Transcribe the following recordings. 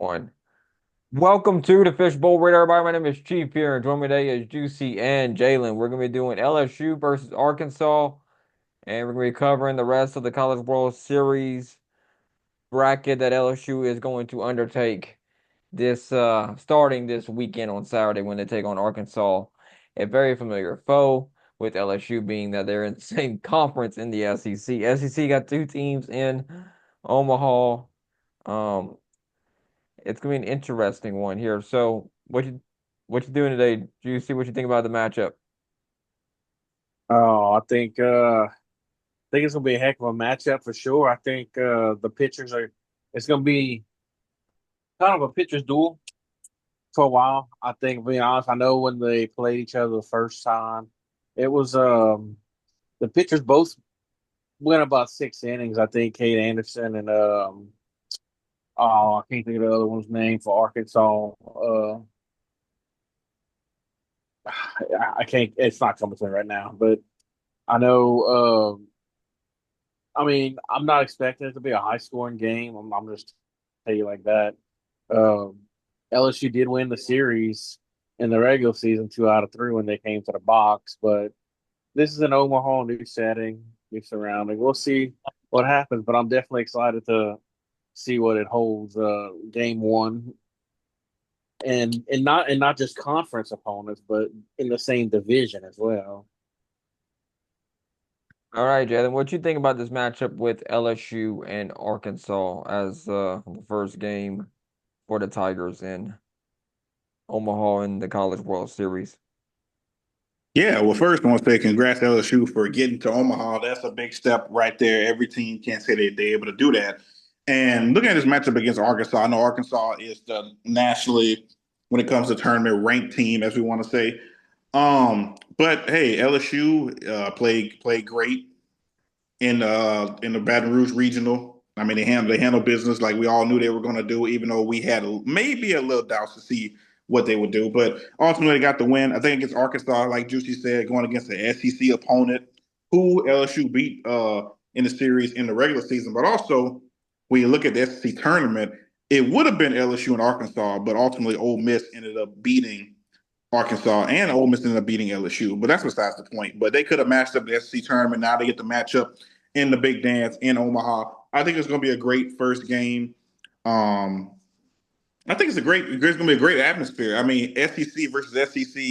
One. Welcome to the Fishbowl Radar. Everybody. My name is Chief here, and joining me today is Juicy and Jalen. We're going to be doing LSU versus Arkansas, and we're going to be covering the rest of the College World Series bracket that LSU is going to undertake this starting this weekend on Saturday when they take on Arkansas, a very familiar foe with LSU being that they're in the same conference in the SEC. SEC got two teams in Omaha. Um, it's gonna be an interesting one here. So, what you doing today? Do you see what you think about the matchup? Oh, I think it's gonna be a heck of a matchup for sure. I think the pitchers are it's gonna be kind of a pitcher's duel for a while. I think, being honest, I know when they played each other the first time, it was the pitchers both went about 6 innings. I think Kate Anderson and I can't think of the other one's name for Arkansas. I can't. It's not coming to me right now, but I know. I mean, I'm not expecting it to be a high scoring game. I'm just tell you like that. Um, LSU did win the series in the regular season, 2 out of 3 when they came to the box. But this is an Omaha, new setting, new surrounding. We'll see what happens, but I'm definitely excited to see what it holds. Game one, and not just conference opponents, but in the same division as well. All right, Jalen, what you think about this matchup with LSU and Arkansas as the first game for the Tigers in Omaha in the College World Series? Yeah, well, first I want to say congrats to LSU for getting to Omaha. That's a big step right there. Every team can't say they're able to do that. And looking at this matchup against Arkansas, I know Arkansas is the nationally, when it comes to tournament, ranked team, as we want to say. But hey, LSU played great in the Baton Rouge regional. I mean, they handled business like we all knew they were going to do, even though we had maybe a little doubts to see what they would do. But ultimately, they got the win. I think against Arkansas, like Juicy said, going against the SEC opponent who LSU beat in the series in the regular season. But also, when you look at the SEC tournament, it would have been LSU and Arkansas, but ultimately, Ole Miss ended up beating Arkansas, and Ole Miss ended up beating LSU. But that's besides the point. But they could have matched up the SEC tournament. Now they get the matchup in the big dance in Omaha. I think it's going to be a great first game. Um, I think it's going to be a great atmosphere. I mean, SEC versus SEC,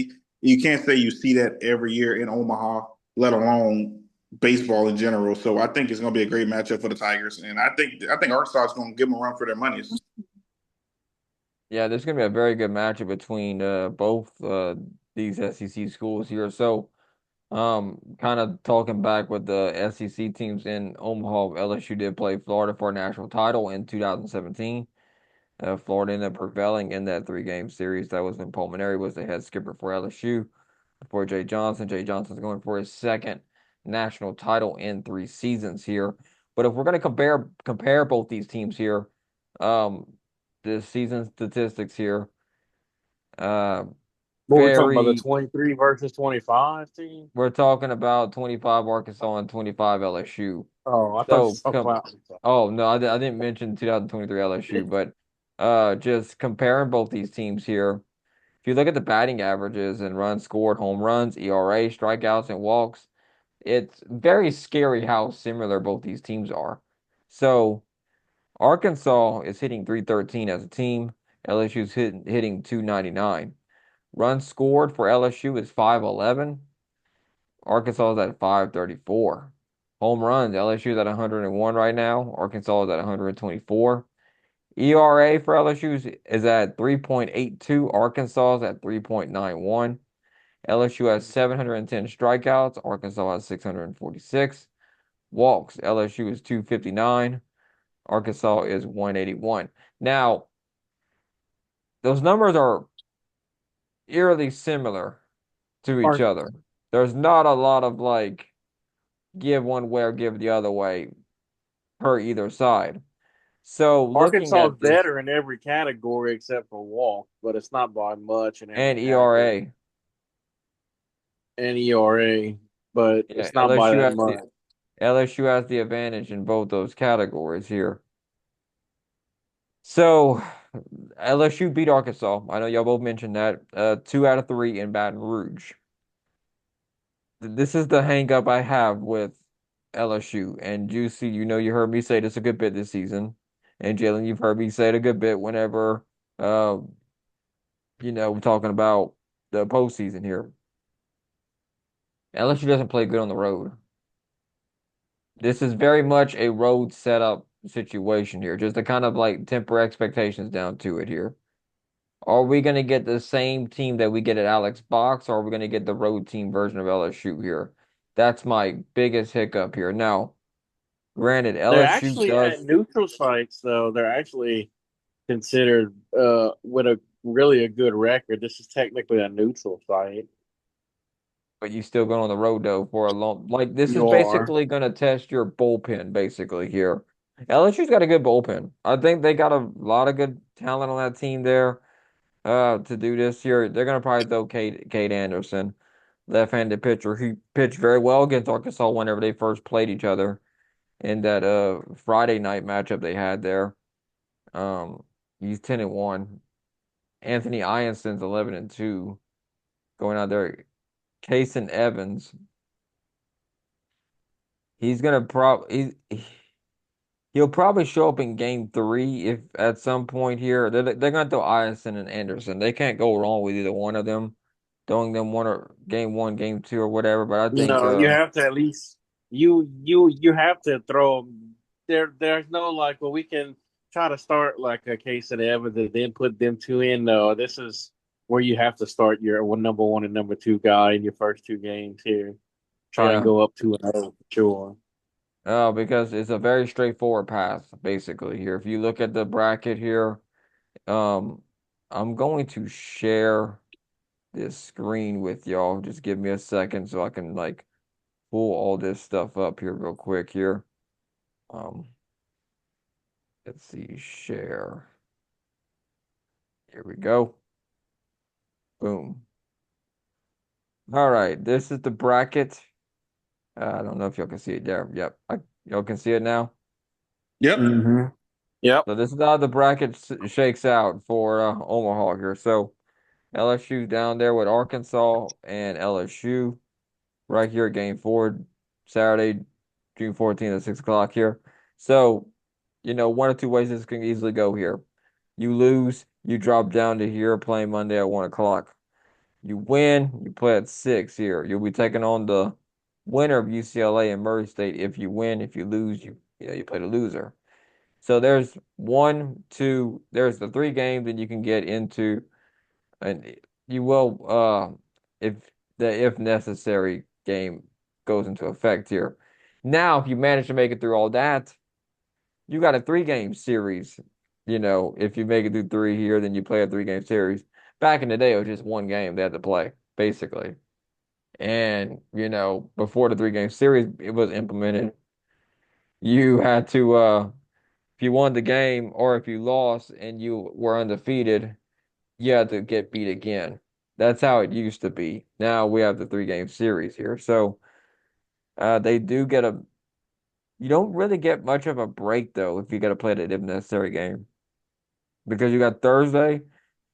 you can't say you see that every year in Omaha, let alone baseball in general. So I think it's going to be a great matchup for the Tigers, and I think Arkansas is going to give them a run for their money. Yeah, there's gonna be a very good matchup between both these SEC schools here. So, kind of talking back with the SEC teams in Omaha, LSU did play Florida for a national title in 2017. Florida ended up prevailing in that three-game series. That was when Pulmonary was the head skipper for LSU before Jay Johnson. Jay Johnson's going for his second national title in 3 seasons here. But if we're going to compare both these teams here, um, the season statistics here, uh, What are we talking about? The very 23 versus 25 team? we're talking about 25 Arkansas and 25 LSU. Oh, I thought you So were talking come, about. oh no, I didn't mention 2023 LSU, but just comparing both these teams here. If you look at the batting averages and runs scored, home runs, ERA, strikeouts, and walks, it's very scary how similar both these teams are. So Arkansas is hitting 313 as a team. LSU's hitting 299. Runs scored for LSU is 511. Arkansas is at 534. Home runs, LSU is at 101 right now. Arkansas is at 124. ERA for LSU is at 3.82. Arkansas is at 3.91. LSU has 710 strikeouts. Arkansas has 646. Walks, LSU is 259. Arkansas is 181. Now, those numbers are eerily similar to each Ar- other. There's not a lot of like give one way or give the other way per either side. So looking Arkansas is at this better in every category except for walk, but it's not by much in every and category. ERA, And ERA, but yeah, it's not by that much. LSU has the advantage in both those categories here. So LSU beat Arkansas. I know y'all both mentioned that. 2 out of 3 in Baton Rouge. This is the hang up I have with LSU. And Juicy, you heard me say this a good bit this season. And Jalen, you've heard me say it a good bit whenever uh we're talking about the postseason here. LSU doesn't play good on the road. This is very much a road setup situation here, just to kind of like temper expectations down to it here. Are we going to get the same team that we get at Alex Box, or are we going to get the road team version of LSU here? That's my biggest hiccup here. Now, granted, They're LSU actually at does, neutral sites, though. They're actually considered with a really a good record. This is technically a neutral site. but you still going on the road though for a long, like this is You are. basically going to test your bullpen basically here. LSU's got a good bullpen. I think they got a lot of good talent on that team there. To do this here. They're gonna probably throw Cade Anderson, left-handed pitcher. He pitched very well against Arkansas whenever they first played each other in that Friday night matchup they had there. Um, he's 10-1. Anthony Ionson's 11-2 going out there. Kason Evans, he's gonna he'll probably show up in game 3 if at some point here. They're gonna throw Ionson and Anderson. They can't go wrong with either one of them. Throwing them one or game 1, game 2, or whatever. But I think No, you have to at least you have to throw them. There's no like, well, we can try to start like a case of Evans and then put them two in. No, this is where you have to start your number one and number two guy in your first two games here. Try and yeah. go up 2-0 for sure. Because it's a very straightforward path, basically, here. If you look at the bracket here, um, I'm going to share this screen with y'all. Just give me a second so I can like pull all this stuff up here real quick here. Um, let's see, share. Here we go. Boom. All right, this is the bracket. I don't know if y'all can see it there. Yep, y'all can see it now. Yep. Mm-hmm. Yep. So this is how the bracket shakes out for Omaha here. So LSU down there with Arkansas and LSU right here at game 4, Saturday, June 14th at 6 o'clock here. So, one or two ways this can easily go here. You lose, you drop down to here playing Monday at 1 o'clock. You win, you play at 6 here. You'll be taking on the winner of UCLA and Murray State. If you win, if you lose, you play the loser. So there's the 3 games that you can get into, and you will if the if necessary game goes into effect here. Now, if you manage to make it through all that, you got a 3-game series. If you make it through 3 here, then you play a 3-game series. Back in the day, it was just 1 game they had to play, basically. And, before the 3-game series it was implemented, you had to if you won the game or if you lost and you were undefeated, you had to get beat again. That's how it used to be. Now we have the 3-game series here. So they do get you don't really get much of a break though if you got to play the if necessary game because you got Thursday,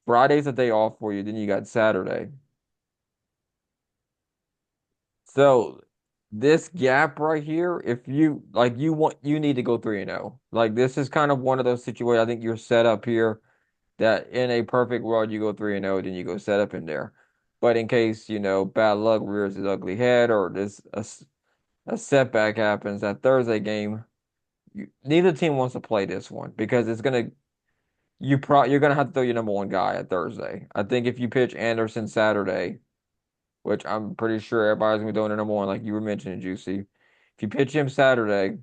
Friday's a day off for you, then you got Saturday. So this gap right here, if you like, you need to go 3-0. Like this is kind of one of those situations. I think you're set up here that in a perfect world you go 3-0, then you go set up in there. But in case, bad luck rears its ugly head or a setback happens, that Thursday game, neither team wants to play this one because you're gonna have to throw your number one guy at Thursday. I think if you pitch Anderson Saturday, which I'm pretty sure everybody's gonna be throwing their number one, like you were mentioning, Juicy. If you pitch him Saturday,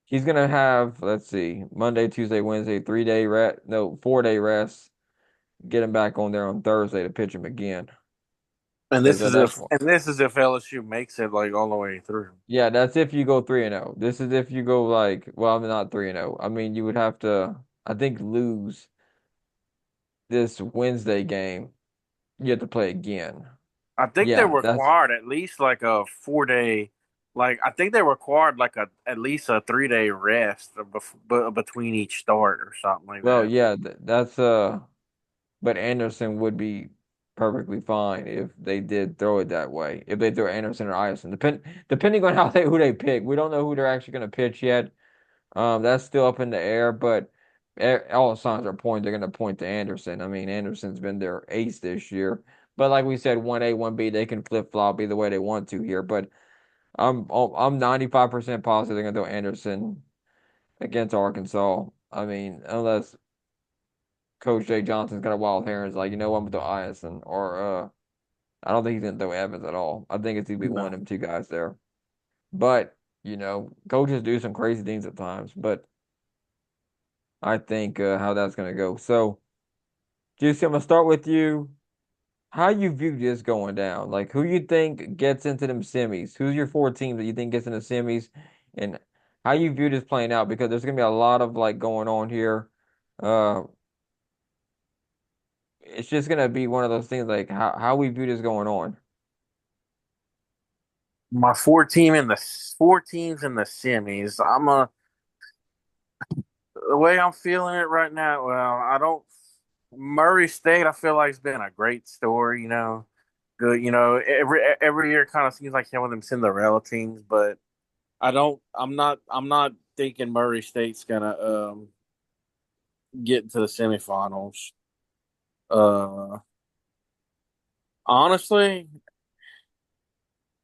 he's gonna have, let's see, Monday, Tuesday, Wednesday, 3-day rest, no, 4-day rest. Get him back on there on Thursday to pitch him again. And Because this is that's if one. and this is if LSU makes it like all the way through. Yeah, that's if you go 3-0. This is if you go like, well, I'm not 3-0. I mean, you would have to, I think, lose this Wednesday game. You have to play again. I think they're Yeah, that's required at least like a 4-day Like I think they required like a at least a 3 day rest between each start or something like Well, that. yeah, that's but Anderson would be perfectly fine if they did throw it that way. If they throw Anderson or Iverson, depending on who they pick, we don't know who they're actually going to pitch yet. That's still up in the air, but all signs are pointing they're going to point to Anderson. I mean, Anderson's been their ace this year, but like we said, 1A, 1B, they can flip flop either way they want to here. But I'm 95% positive they're going to throw Anderson against Arkansas. I mean, unless Coach Jay Johnson's got a wild hair and is like, you know what, I'm gonna throw Iverson or I don't think he's gonna throw Evans at all. I think it's gonna be one of No. them two guys there. But, coaches do some crazy things at times, but I think how that's gonna go. So, Juicy, I'm gonna start with you. How you view this going down? Like who you think gets into them semis? Who's your four teams that you think gets into semis? And how you view this playing out? Because there's gonna be a lot of like going on here. Uh it's just gonna be one of those things like how we view this going on. My four teams in the semis. The way I'm feeling it right now. Well, I don't. Murray State, I feel like it's been a great story. Good. Every year kind of seems like some of them Cinderella teams, but I don't. I'm not thinking Murray State's gonna get into the semifinals. Uh, Honestly,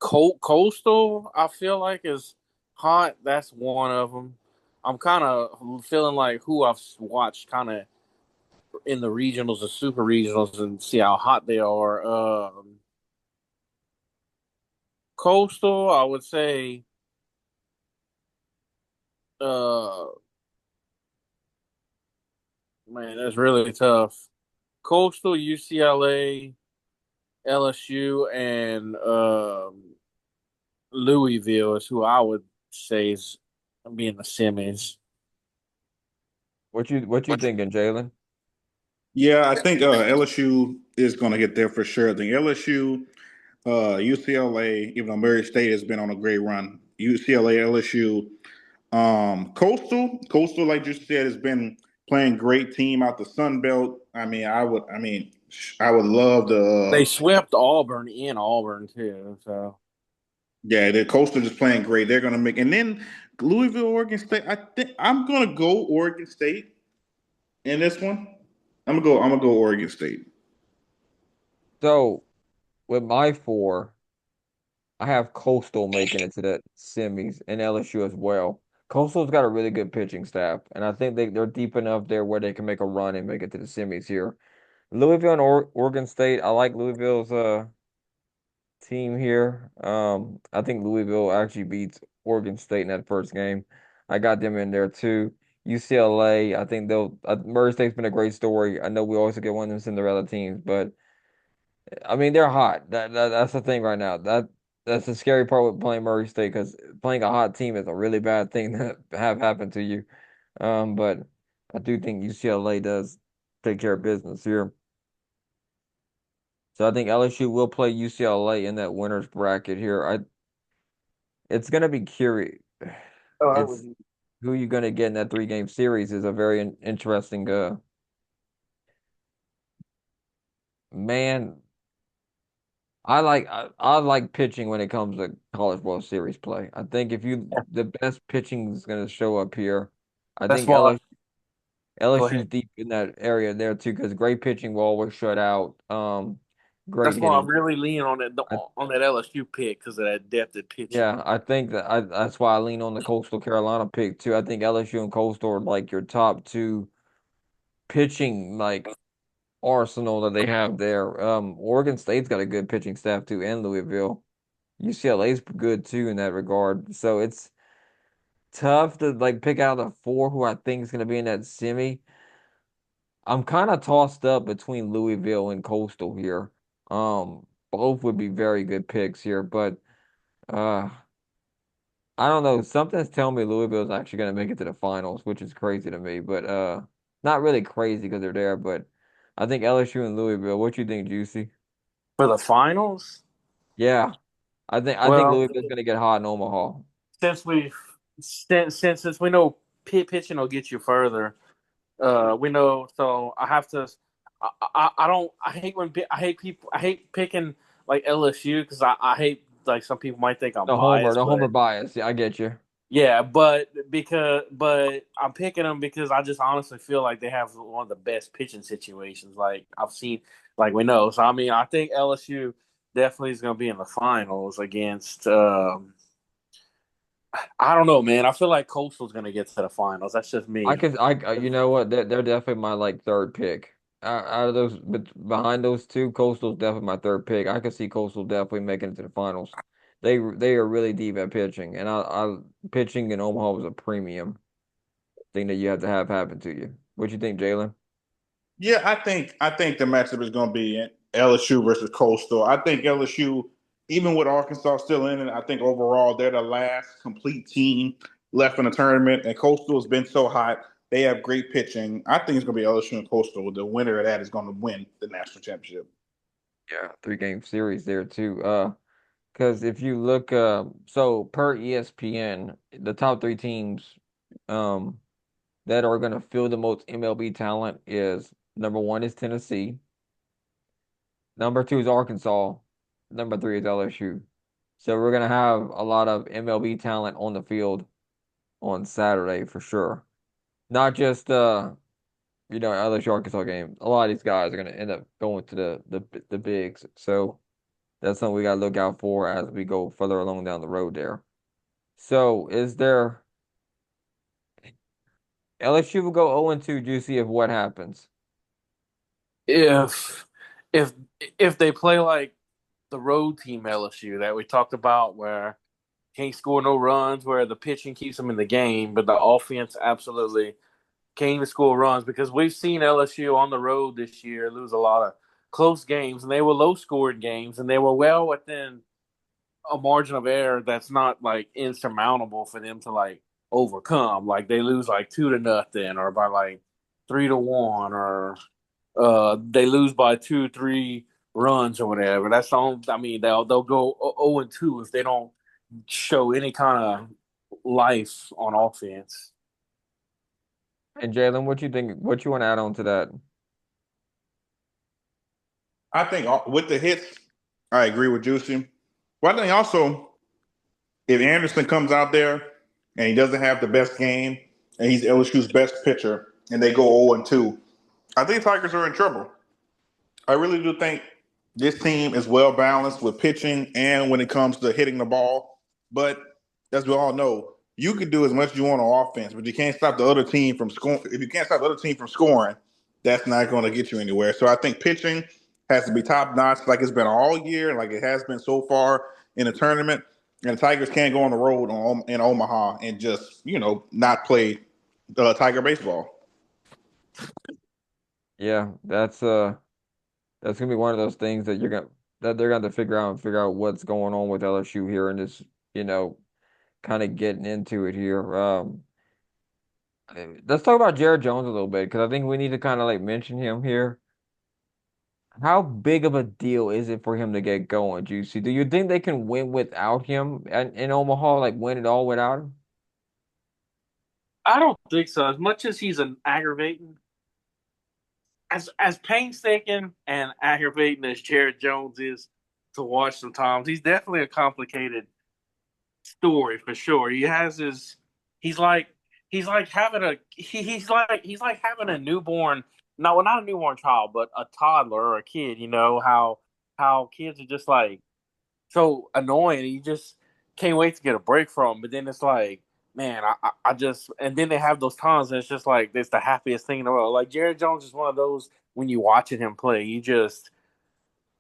Coastal, I feel like is hot. That's one of them. I'm kind of feeling like who I've watched kind of in the regionals and super regionals and see how hot they are. Coastal, I would say, uh, man, that's really tough. Coastal, UCLA, LSU, and Louisville is who I would say is being the semis. What you thinking, Jalen? Yeah, I think LSU is going to get there for sure. I think LSU, UCLA, even though Murray State has been on a great run, UCLA, LSU, Coastal, like you said, has been playing great team out the Sun Belt. I would love to. They swept Auburn in Auburn too. So Yeah, the Coastal is playing great. They're going to make, and then Louisville, Oregon State. I think I'm going to go Oregon State in this one. I'm gonna go Oregon State. So with my four, I have Coastal making it to the semis and LSU as well. Coastal's got a really good pitching staff, and I think they're deep enough there where they can make a run and make it to the semis here. Louisville and Oregon State, I like Louisville's team here. I think Louisville actually beats Oregon State in that first game. I got them in there too. UCLA, I think Murray State's been a great story. I know we always get one of them Cinderella teams, but I mean they're hot. That's the thing right now. That's the scary part with playing Murray State because playing a hot team is a really bad thing to have happen to you. But I do think UCLA does take care of business here. So I think LSU will play UCLA in that winners bracket here. It's gonna be curious. oh, I It's would. who you're gonna get in that three-game series is a very interesting man. I like pitching when it comes to College World Series play. I think if you the best pitching is gonna show up here. I That's think why. Go LSU's ahead. deep in that area there too because great pitching will always shut out great That's why I'm hitting. really leaning I, on that LSU pick because of that depth at pitching. yeah, I think that's why I lean on the Coastal Carolina pick too. I think LSU and Coastal are like your top two pitching like arsenal that they have there. Oregon State's got a good pitching staff too, and Louisville. UCLA's good too in that regard. So it's tough to like pick out the four who I think is going to be in that semi. I'm kind of tossed up between Louisville and Coastal here. Both would be very good picks here, but uh, I don't know. Something's telling me Louisville's actually going to make it to the finals, which is crazy to me. But not really crazy because they're there. But I think LSU and Louisville. What you think, Juicy? For the finals, Yeah. I think Well, Louisville's gonna get hot in Omaha. since we since we know pitching will get you further, we know. So I have to. I don't. I hate when I hate people. I hate picking like LSU because I hate like some people might think I'm biased, The homer but bias. Yeah, I get you. yeah, but I'm picking them because I just honestly feel like they have one of the best pitching situations like I've seen, like we know. So I mean, I think LSU definitely is going to be in the finals against. I don't know, man. I feel like Coastal's going to get to the finals. That's just me. You know what? They're definitely my like third pick. Out of those, but behind those two, Coastal's definitely my third pick. I could see Coastal definitely making it to the finals. They are really deep at pitching, and I pitching in Omaha was a premium thing that you have to have happen to you. What you think, Jalen? Yeah, I think the matchup is going to be LSU versus Coastal. I think LSU, even with Arkansas still in it, I think overall they're the last complete team left in the tournament. And Coastal has been so hot; they have great pitching. I think it's going to be LSU and Coastal. The winner of that is going to win the national championship. Yeah, 3 game series there too. Because if you look, so per ESPN, the top 3 teams, um, that are gonna fill the most MLB talent is number one is Tennessee, number two is Arkansas, number three is LSU. So we're gonna have a lot of MLB talent on the field on Saturday for sure. Not just LSU Arkansas game. A lot of these guys are gonna end up going to the bigs. So that's something we gotta look out for as we go further along down the road there. So is there LSU will go 0-2, Juicy, if what happens? If if if they play like the road team LSU that we talked about, where can't score no runs, where the pitching keeps them in the game, but the offense absolutely can't even score runs because we've seen LSU on the road this year lose a lot of close games, and they were low scored games, and they were well within a margin of error that's not like insurmountable for them to like overcome. Like they lose like 2-0 or by like 3-1 or they lose by 2-3 runs or whatever. That's the only, I mean they'll go 0-2 if they don't show any kind of life on offense. And Jalen, what you think? What you want to add on to that? I think with the hits, I agree with Juicy. But I think also if Anderson comes out there and he doesn't have the best game and he's LSU's best pitcher and they go 0-2, I think Tigers are in trouble. I really do think this team is well balanced with pitching and when it comes to hitting the ball. But as we all know, you can do as much as you want on offense, but you can't stop the other team from scoring. If you can't stop the other team from scoring, that's not going to get you anywhere. So I think pitching has to be top notch, like it's been all year, like it has been so far in the tournament. And the Tigers can't go on the road in Omaha and just not play Tiger baseball. Yeah, that's gonna be one of those things that they're gonna have to figure out what's going on with LSU here and just you know kind of getting into it here. Let's talk about Jared Jones a little bit because I think we need to kind of like mention him here. How big of a deal is it for him to get going, Juicy? Do you think they can win without him in Omaha, like win it all without him? I don't think so. As much as he's an aggravating, as painstaking and aggravating as Jared Jones is to watch sometimes, he's definitely a complicated story for sure. He has his he's like he's like having a he's like having a newborn, no, well, not a newborn child, but a toddler or a kid, how kids are just like so annoying. You just can't wait to get a break from. But then it's like, man, I just and then they have those times and it's just like it's the happiest thing in the world. Like Jared Jones is one of those when you watching him play, you just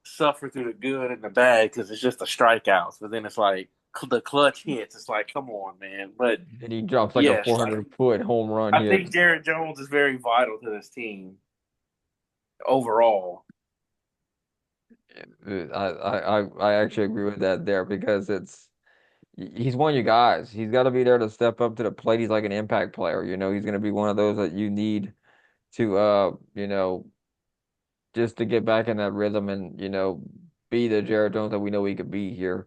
suffer through the good and the bad because it's just the strikeouts. But then it's like the clutch hits. It's like, come on, man. But And he drops like a yes, 400-foot home run I hit. think Jared Jones is very vital to this team overall. I actually agree with that there because he's one of you guys. He's got to be there to step up to the plate. He's like an impact player. He's going to be one of those that you need to just to get back in that rhythm and be the Jared Jones that we know he could be here.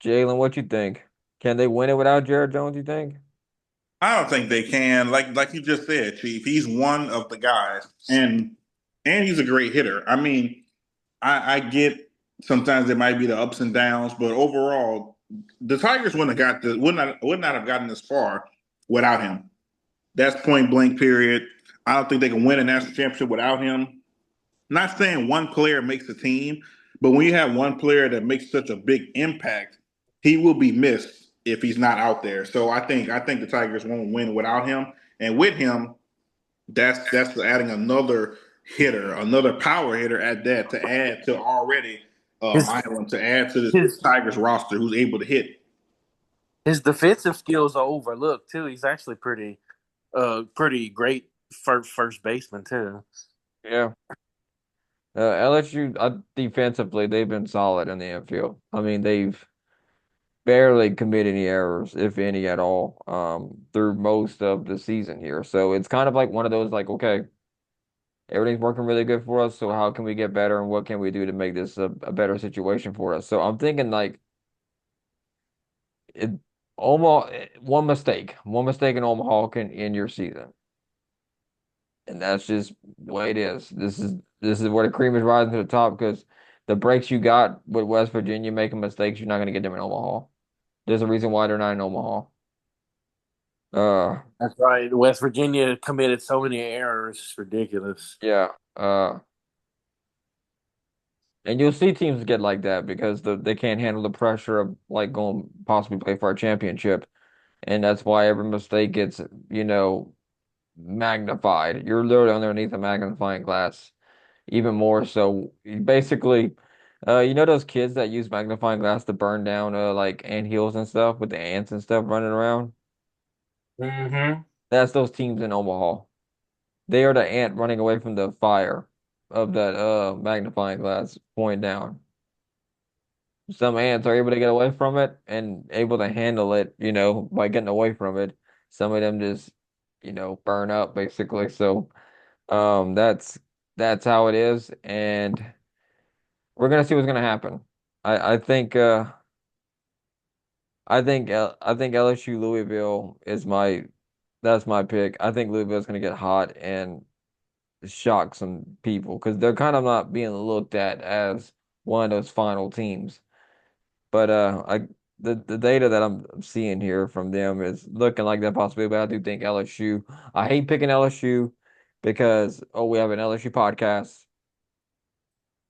Jalen, what you think? Can they win it without Jared Jones, you think? I don't think they can. Like you just said, Chief. He's one of the guys, and he's a great hitter. I mean, I get sometimes there might be the ups and downs, but overall, the Tigers would not have gotten this far without him. That's point blank. Period. I don't think they can win a national championship without him. Not saying one player makes a team, but when you have one player that makes such a big impact, he will be missed if he's not out there. So I think the Tigers won't win without him, and with him, that's adding another hitter, another power hitter at that to add to already His Island to add to this his Tigers roster who's able to hit. his defensive skills are overlooked too. He's actually pretty great first baseman too. Yeah. LSU defensively, they've been solid in the infield. I mean, they've barely committed any errors, if any at all, through most of the season here. So it's kind of like one of those like, okay, everything's working really good for us. So how can we get better and what can we do to make this a better situation for us? So I'm thinking like it almost one mistake in Omaha can end your season. And that's just the way it is. This is where the cream is rising to the top because the breaks you got with West Virginia making mistakes, you're not going to get them in Omaha. There's a reason why they're not in Omaha. Uh, That's right. West Virginia committed so many errors. It's ridiculous. yeah. And you'll see teams get like that because they can't handle the pressure of like going possibly play for a championship, and that's why every mistake gets, you know, magnified. You're literally underneath a magnifying glass, even more so. Basically, you know those kids that use magnifying glass to burn down like ant hills and stuff with the ants and stuff running around? Mm-hmm. That's those teams in Omaha. They are the ant running away from the fire of that magnifying glass pointing down. Some ants are able to get away from it and able to handle it, you know, by getting away from it. Some of them just, you know, burn up basically. So, that's how it is, and we're gonna see what's gonna happen. I think I think LSU Louisville is my that's my pick. I think Louisville's gonna get hot and shock some people because they're kind of not being looked at as one of those final teams. But the data that I'm seeing here from them is looking like that possibility. But I do think LSU. I hate picking LSU because we have an LSU podcast,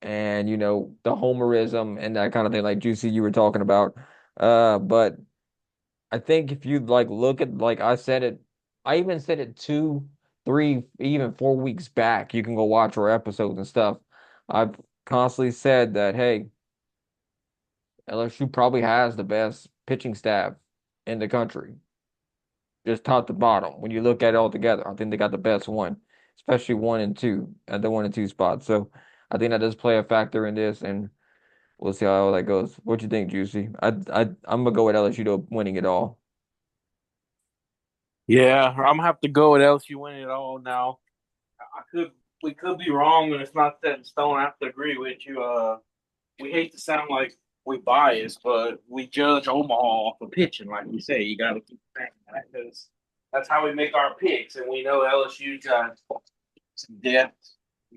and you know the homerism and that kind of thing, like Juicy you were talking about. But I think if you like look at like I said it, I even said it 2, 3, even 4 weeks back. You can go watch our episodes and stuff. I've constantly said that hey. LSU probably has the best pitching staff in the country, just top to bottom. When you look at it all together, I think they got the best one, especially 1 and 2 at the 1 and 2 spot. So I think that does play a factor in this, and we'll see how that goes. What you think, Juicy? I'm gonna go with LSU to winning it all. Yeah, I'm gonna have to go with LSU winning it all now. I could we could be wrong, and it's not set in stone. I have to agree with you. We hate to sound like we biased, but we judge Omaha off of pitching, like we say. You got to keep saying that because that's how we make our picks, and we know LSU got some depth,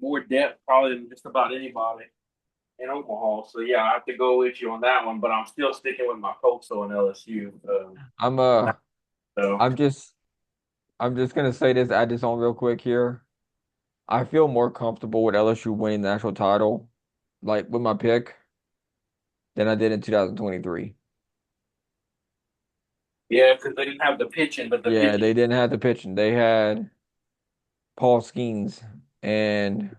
more depth probably than just about anybody in Omaha. So yeah, I have to go with you on that one, but I'm still sticking with my Coastal and LSU. I'm On that, so I'm just I'm just gonna say this, add this on real quick here. I feel more comfortable with LSU winning the national title, like with my pick, than I did in 2023. yeah, because they didn't have the pitching, but the Yeah, pitching. they didn't have the pitching. They had Paul Skeens and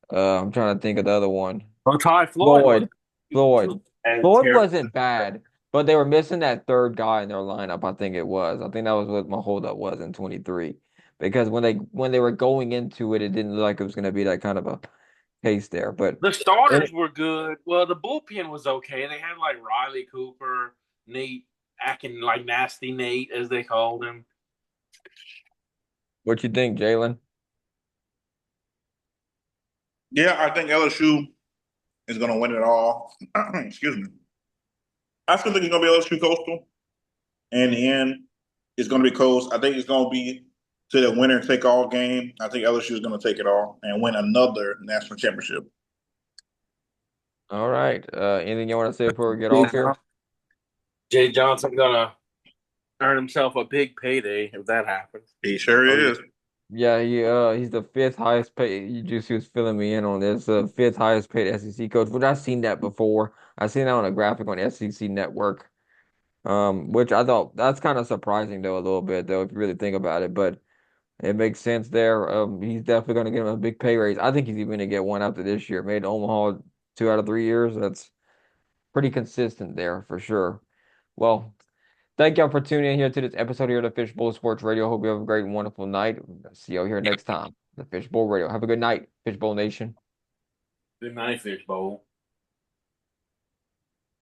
I'm trying to think of the other one. Oh, Ty Floyd was Floyd. Floyd. and Floyd terrible. wasn't bad, but they were missing that third guy in their lineup, I think it was. I think that was what my holdup was in 23. Because when they were going into it, it didn't look like it was gonna be that kind of a case there. But The and starters were good. Well, the bullpen was okay. They had like Riley Cooper, Nate acting like nasty Nate, as they called him. what you think, Jalen? Yeah, I think LSU is going to win it all. Excuse me. I still think it's going to be LSU Coastal. And in the end, it's going to be close. I think it's going to be to the winner take all game. I think LSU is going to take it all and win another national championship. All right. Anything you want to say before we get Jay off here? Johnson, Jay Johnson gonna earn himself a big payday if that happens. He sure Oh yeah. is. Yeah, he's the fifth highest paid. You just he was filling me in on this. Fifth highest paid SEC coach, which I've seen that before. I've seen that on a graphic on SEC Network. Which I thought that's kind of surprising though a little bit though if you really think about it, but it makes sense there. He's definitely going to get him a big pay raise. I think he's even going to get one after this year. Made Omaha 2 out of 3 years. That's pretty consistent there for sure. Well, thank y'all for tuning in here to this episode here of the Fishbowl Sports Radio. Hope you have a great and wonderful night. See y'all here next time. The Fishbowl Radio. Have a good night, Fishbowl Nation. Good night, Fishbowl.